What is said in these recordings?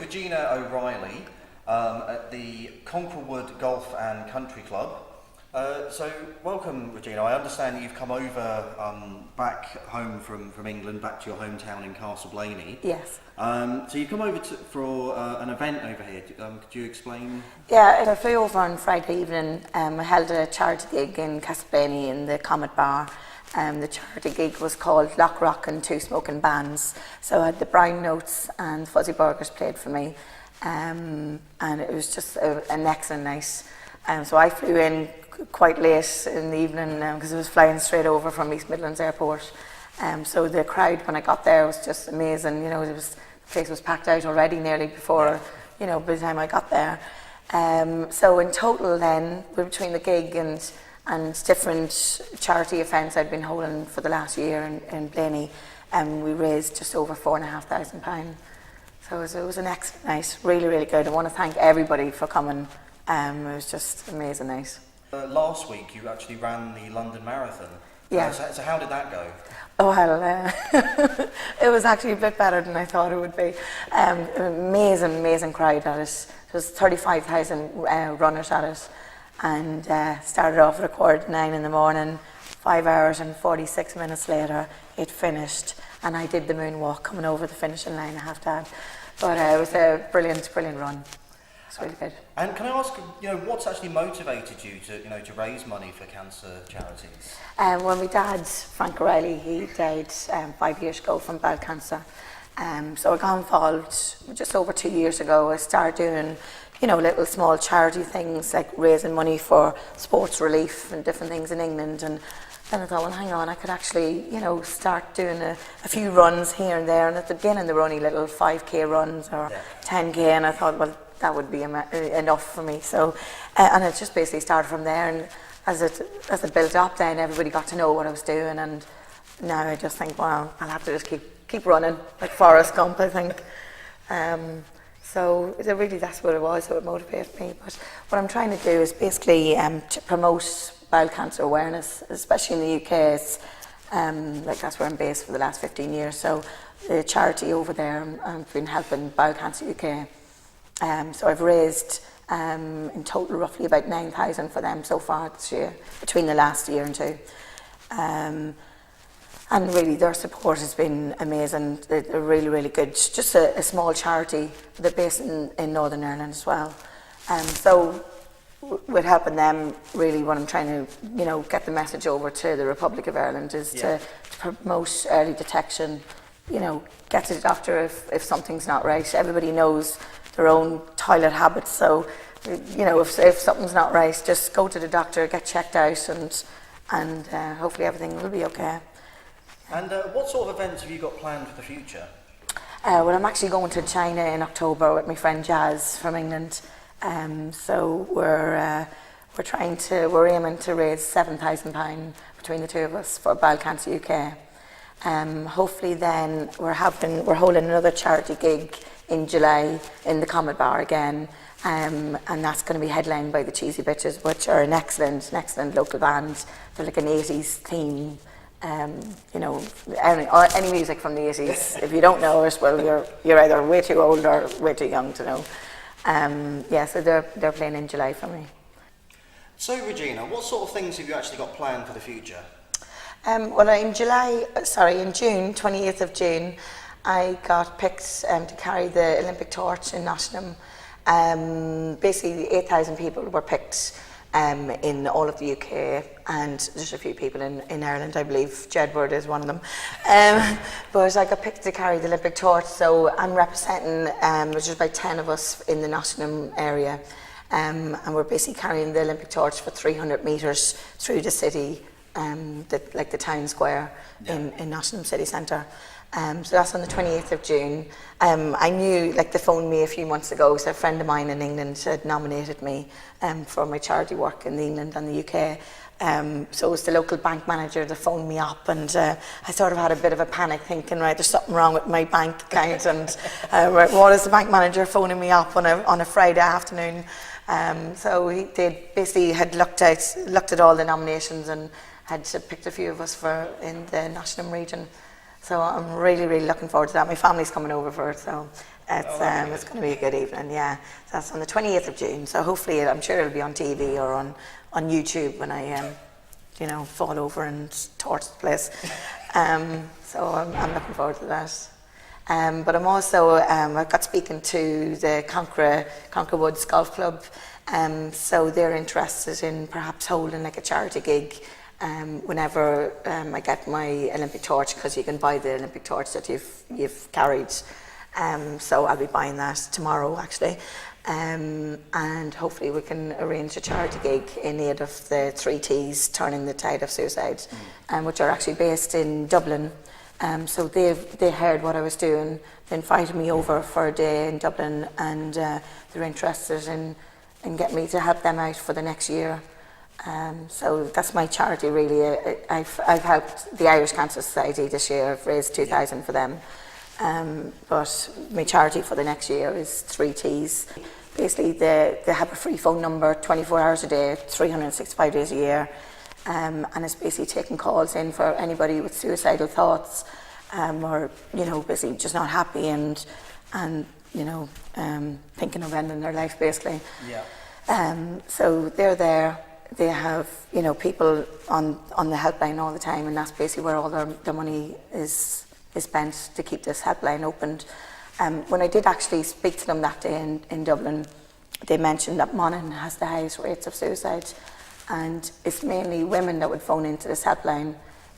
Regina O'Reilly at the Conquerwood Golf and Country Club. So welcome, Regina. I understand you've come over back home from England, back to your hometown in Castle Blaney. Yes. So you've come over for an event over here. Could you explain? Yeah, I flew over on Friday evening. I held a charity gig in Castle Blaney in the Comet Bar. The charity gig was called Lock Rock and Two Smoking Bands. So I had the Brown Notes and Fuzzy Burgers played for me. And it was just an excellent night. So I flew in quite late in the evening because I was flying straight over from East Midlands Airport. So the crowd when I got there was just amazing. You know, the place was packed out already nearly before, you know, by the time I got there. So in total then, between the gig and different charity events I'd been holding for the last year in Blaney, we raised just over £4,500. So it was an excellent night, really, really good. I want to thank everybody for coming. It was just amazing night. Last week you actually ran the London Marathon. Yeah. So how did that go? Oh well, it was actually a bit better than I thought it would be. Amazing crowd at it. There was 35,000 runners at it, and started off at a quarter to 9 in the morning. 5 hours and 46 minutes later, it finished, and I did the moonwalk coming over the finishing line. I have to add, but it was a brilliant run. It's really good. And can I ask, what's actually motivated you to raise money for cancer charities? Well, my dad, Frank O'Reilly, he died 5 years ago from bowel cancer. So I got involved just over 2 years ago. I started doing, little small charity things like raising money for sports relief and different things in England. And then I thought, well, hang on, I could actually, start doing a few runs here and there. And at the beginning, there were only little 5k runs or 10k. And I thought, well, that would be enough for me. So, and it just basically started from there. And as it built up, then everybody got to know what I was doing. And now I just think, well, I'll have to just keep running, like Forrest Gump, I think. So really, that's what it was. So it motivated me. But what I'm trying to do is basically to promote bowel cancer awareness, especially in the UK. It's, that's where I'm based for the last 15 years. So the charity over there, I've been helping Bowel Cancer UK. So I've raised in total roughly about 9,000 for them so far this year, between the last year and two. And really their support has been amazing. They're really, really good. Just a small charity. They're based in Northern Ireland as well. So with helping them, really what I'm trying to get the message over to the Republic of Ireland is to promote early detection. Get to the doctor if something's not right. Everybody knows their own toilet habits, so if something's not right, just go to the doctor, get checked out, and hopefully everything will be okay. And what sort of events have you got planned for the future? Well, I'm actually going to China in October with my friend Jazz from England. So we're aiming to raise £7,000 between the two of us for Bowel Cancer UK. Hopefully then we're holding another charity gig in July in the Comet Bar again, and that's going to be headlined by the Cheesy Bitches, which are an excellent local band. They're like an 80s theme, any music from the 80s. If you don't know it, well, you're either way too old or way too young to know. So they're playing in July for me. So Regina, what sort of things have you actually got planned for the future? Well, in June, 28th of June, I got picked to carry the Olympic torch in Nottingham. Basically, 8,000 people were picked in all of the UK, and there's a few people in Ireland, I believe. Jedward is one of them. But I got picked to carry the Olympic torch, so I'm representing, which is about 10 of us in the Nottingham area. And we're basically carrying the Olympic torch for 300 metres through the city, the town square in Nottingham city centre. So that's on the 28th of June. I knew, they phoned me a few months ago, so a friend of mine in England had nominated me for my charity work in England and the UK. So it was the local bank manager that phoned me up, and I sort of had a bit of a panic thinking, right, there's something wrong with my bank account, and what is the bank manager phoning me up on a Friday afternoon? So they had looked at all the nominations and had picked a few of us in the Nottingham region. So I'm really, really looking forward to that. My family's coming over for it, so It's going to be a good evening, yeah. So that's on the 28th of June. So hopefully, I'm sure it'll be on TV or on YouTube when I, fall over and torch the place. So I'm looking forward to that. But I'm also, I got speaking to the Conquer Woods Golf Club. So they're interested in perhaps holding like a charity gig whenever I get my Olympic torch, because you can buy the Olympic torch that you've carried. So I'll be buying that tomorrow actually. And hopefully we can arrange a charity gig in aid of the 3Ts Turning the Tide of Suicide, which are actually based in Dublin. So they heard what I was doing. They invited me over for a day in Dublin, and they're interested in getting me to help them out for the next year. So that's my charity really. I've helped the Irish Cancer Society this year. I've raised 2,000 for them. But my charity for the next year is 3Ts. Basically, they have a free phone number 24 hours a day, 365 days a year. And it's basically taking calls in for anybody with suicidal thoughts, or basically just not happy and thinking of ending their life basically. Yeah. So they're there. They have people on the helpline all the time, and that's basically where all their money is spent to keep this helpline opened. When I did actually speak to them that day in Dublin, they mentioned that Monaghan has the highest rates of suicide. And it's mainly women that would phone into this helpline,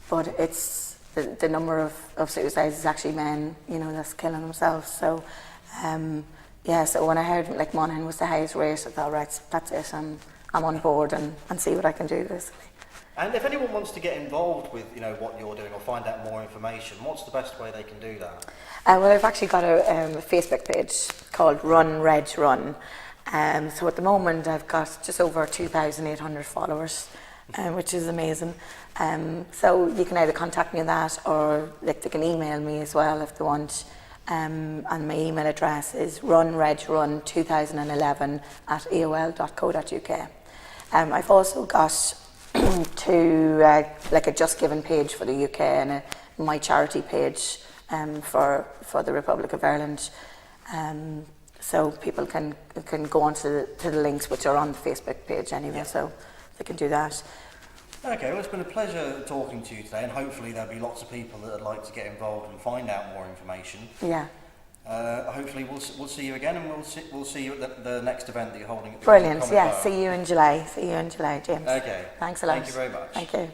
but it's the number of suicides is actually men, that's killing themselves. So, so when I heard like Monaghan was the highest rate, I thought, right, that's it. I'm on board and see what I can do basically. And if anyone wants to get involved with what you're doing or find out more information, what's the best way they can do that? Well, I've actually got a Facebook page called Run Reg Run. So at the moment I've got just over 2,800 followers, which is amazing. So you can either contact me on that, or they can email me as well if they want. And my email address is runregrun2011@aol.co.uk. I've also got a Just Giving page for the UK and a My Charity page for the Republic of Ireland. So people can go on to the links which are on the Facebook page anyway, so they can do that. Okay, well, it's been a pleasure talking to you today, and hopefully there'll be lots of people that would like to get involved and find out more information. Yeah. Hopefully we'll see you again, and we'll see you at the next event that you're holding at the Brilliant, Comic yeah, Bar. See you in July, James. Okay. Thanks a lot. Thank you very much. Thank you.